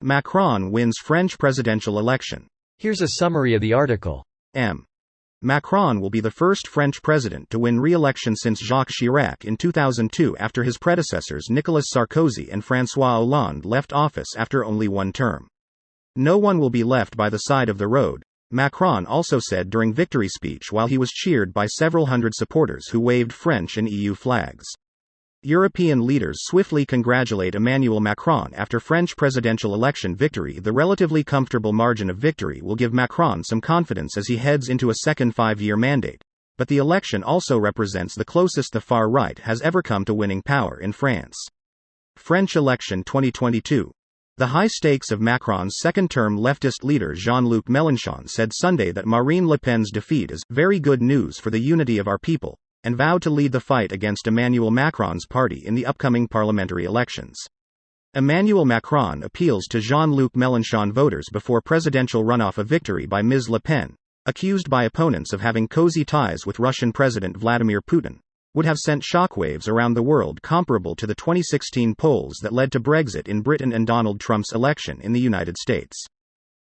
Macron wins French presidential election. Here's a summary of the article. Macron will be the first French president to win re-election since Jacques Chirac in 2002 after his predecessors Nicolas Sarkozy and François Hollande left office after only one term. No one will be left by the side of the road, Macron also said during victory speech while he was cheered by several hundred supporters who waved French and EU flags. European leaders swiftly congratulate Emmanuel Macron after French presidential election victory. The relatively comfortable margin of victory will give Macron some confidence as he heads into a second 5-year mandate, but the election also represents the closest the far right has ever come to winning power in France. French election 2022. The high stakes of Macron's second-term leftist leader Jean-Luc Mélenchon said Sunday that Marine Le Pen's defeat is very good news for the unity of our people, and vowed to lead the fight against Emmanuel Macron's party in the upcoming parliamentary elections. Emmanuel Macron appeals to Jean-Luc Mélenchon voters before presidential runoff of victory by Ms. Le Pen, accused by opponents of having cozy ties with Russian President Vladimir Putin, would have sent shockwaves around the world comparable to the 2016 polls that led to Brexit in Britain and Donald Trump's election in the United States.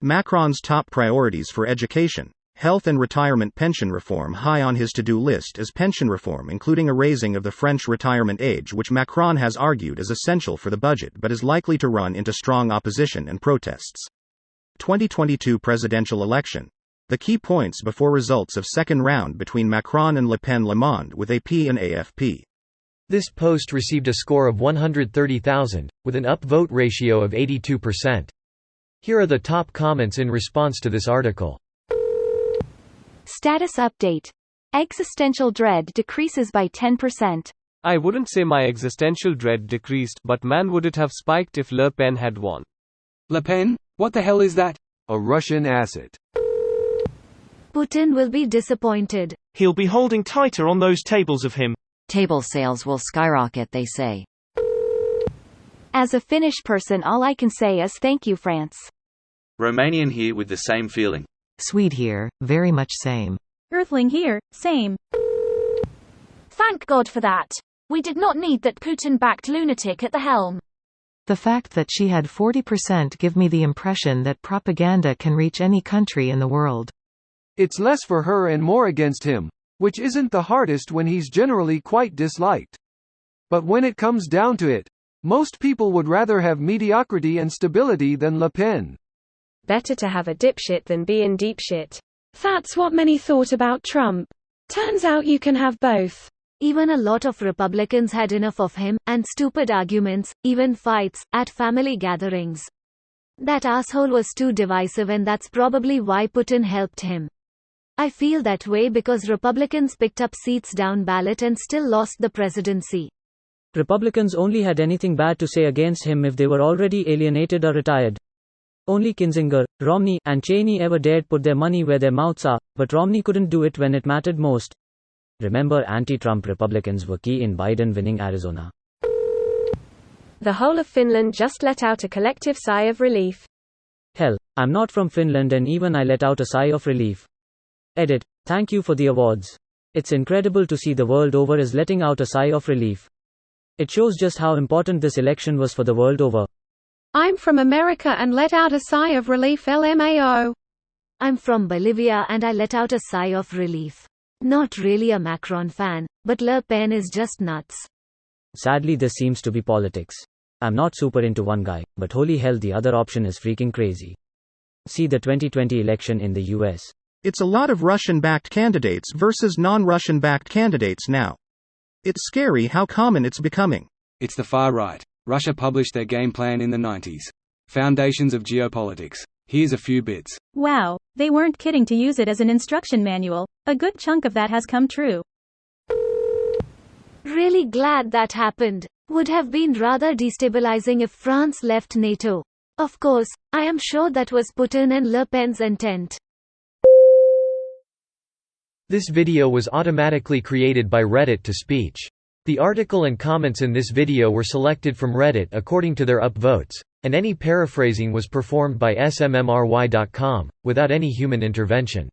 Macron's top priorities for education, health and retirement pension reform. High on his to-do list is pension reform, including a raising of the French retirement age, which Macron has argued is essential for the budget but is likely to run into strong opposition and protests. 2022 presidential election. The key points before results of second round between Macron and Le Pen. Le Monde with AP and AFP. This post received a score of 130,000, with an upvote ratio of 82%. Here are the top comments in response to this article. Status update. Existential dread decreases by 10%. I wouldn't say my existential dread decreased, but man would it have spiked if Le Pen had won. Le Pen? What the hell is that? A Russian asset. Putin will be disappointed. He'll be holding tighter on those tables of him. Table sales will skyrocket, they say. As a Finnish person, all I can say is thank you, France. Romanian here with the same feeling. Swede here, very much same. Earthling here, same. Thank God for that. We did not need that Putin-backed lunatic at the helm. The fact that she had 40% give me the impression that propaganda can reach any country in the world. It's less for her and more against him, which isn't the hardest when he's generally quite disliked. But when it comes down to it, most people would rather have mediocrity and stability than Le Pen. Better to have a dipshit than be in deep shit. That's what many thought about Trump. Turns out you can have both. Even a lot of Republicans had enough of him, and stupid arguments, even fights, at family gatherings. That asshole was too divisive, and that's probably why Putin helped him. I feel that way because Republicans picked up seats down ballot and still lost the presidency. Republicans only had anything bad to say against him if they were already alienated or retired. Only Kinzinger, Romney, and Cheney ever dared put their money where their mouths are, but Romney couldn't do it when it mattered most. Remember, anti-Trump Republicans were key in Biden winning Arizona. The whole of Finland just let out a collective sigh of relief. Hell, I'm not from Finland and even I let out a sigh of relief. Edit. Thank you for the awards. It's incredible to see the world over is letting out a sigh of relief. It shows just how important this election was for the world over. I'm from America and let out a sigh of relief. LMAO. I'm from Bolivia and I let out a sigh of relief. Not really a Macron fan, but Le Pen is just nuts. Sadly, this seems to be politics. I'm not super into one guy, but holy hell, the other option is freaking crazy. See the 2020 election in the US. It's a lot of Russian-backed candidates versus non-Russian-backed candidates now. It's scary how common it's becoming. It's the far right. Russia published their game plan in the 90s. Foundations of Geopolitics. Here's a few bits. Wow, they weren't kidding to use it as an instruction manual. A good chunk of that has come true. Really glad that happened. Would have been rather destabilizing if France left NATO. Of course, I am sure that was Putin and Le Pen's intent. This video was automatically created by Reddit to speech. The article and comments in this video were selected from Reddit according to their upvotes, and any paraphrasing was performed by smmry.com, without any human intervention.